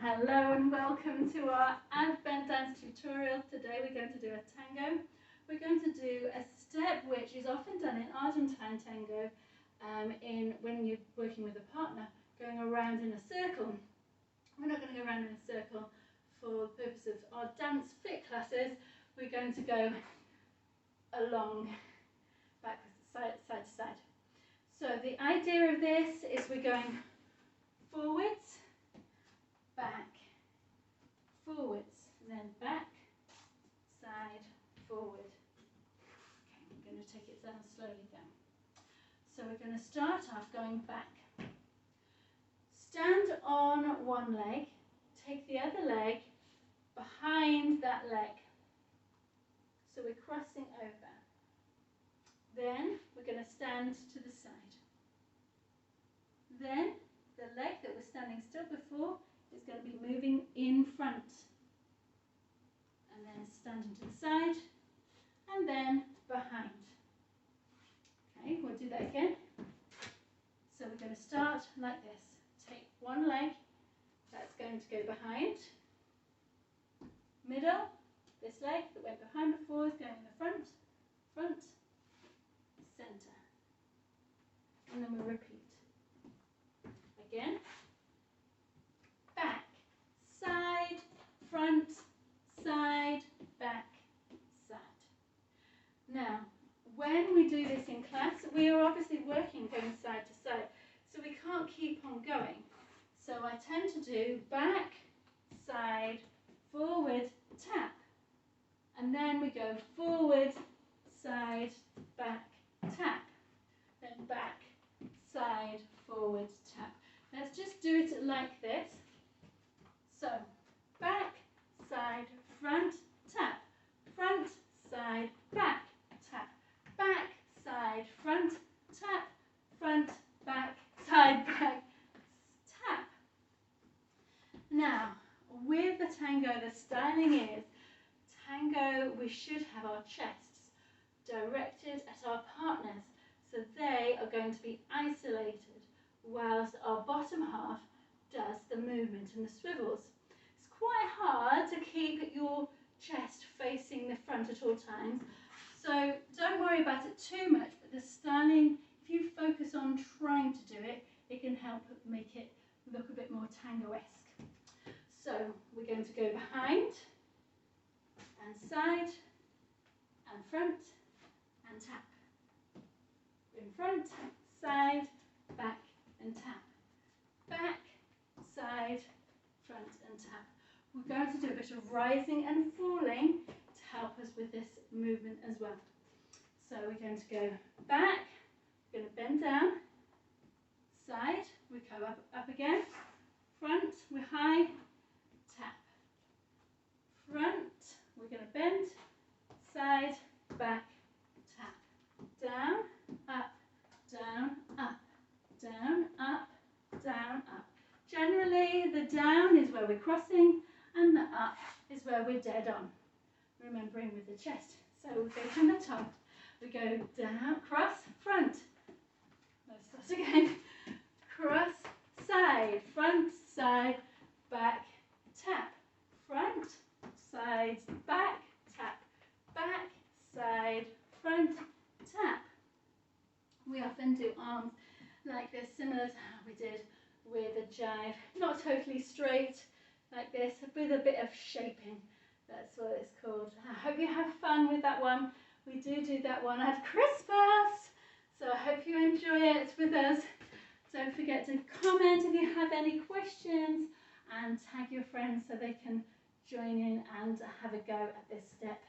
Hello and welcome to our Advent dance tutorial. Today we're going to do a tango. We're going to do a step which is often done in Argentine tango when you're working with a partner, going around in a circle. We're not going to go around in a circle for the purpose of our dance fit classes. We're going to go along, backwards, side to side. So the idea of this is we're going forwards, back, forwards, and then back, side, forward. Okay, I'm going to take it down slowly down. So we're going to start off going back. Stand on one leg, take the other leg behind that leg. So we're crossing over. Then we're going to stand to the side. Then the leg that was standing still before is going to be moving in front. And then standing to the side, and then behind. Okay, we'll do that again. So we're going to start like this. Take one leg, that's going to go behind. Middle, this leg that went behind before is going in the front, centre. And then we'll repeat. Again. Back, side, front, side, back, side. Now, when we do this in class, we are obviously working going side to side, so we can't keep on going. So I tend to do back, side, forward, tap. And then we go forward, side, back, tap. Then back, side, forward, tap. Let's just do it like this. So, back, side, front, tap. Front, side, back, tap. Back, side, front, tap. Front, back, side, back, tap. Now, with the tango, the styling is, tango, we should have our chests directed at our partners, so they are going to be isolated, whilst our bottom half does the movement and the swivels. It's quite hard to keep your chest facing the front at all times, so don't worry about it too much, but the styling, if you focus on trying to do it, it can help make it look a bit more tango-esque. So we're going to go behind and side and front and tap. In front, side, back and tap. Back, side, front and tap. We're going to do a bit of rising and falling to help us with this movement as well. So we're going to go back, we're going to bend down, side, we go up again, front, we're high, tap. Front, we're going to bend, side, back, tap. Down, up, down, up, down, up, down, up. Generally, the down is where we're crossing and the up is where we're dead on. Remembering with the chest. So we'll go from the top. We go down, cross, front. Let's start again. Cross, side, front, side, back, tap. Front, side, back, tap. Back, side, front, tap. We often do arms like this, similar to how we did with a jive. Not totally straight like this, with a bit of shaping. That's what it's called. I hope you have fun with that one. We do that one at Christmas. So I hope you enjoy it with us. Don't forget to comment if you have any questions and tag your friends so they can join in and have a go at this step.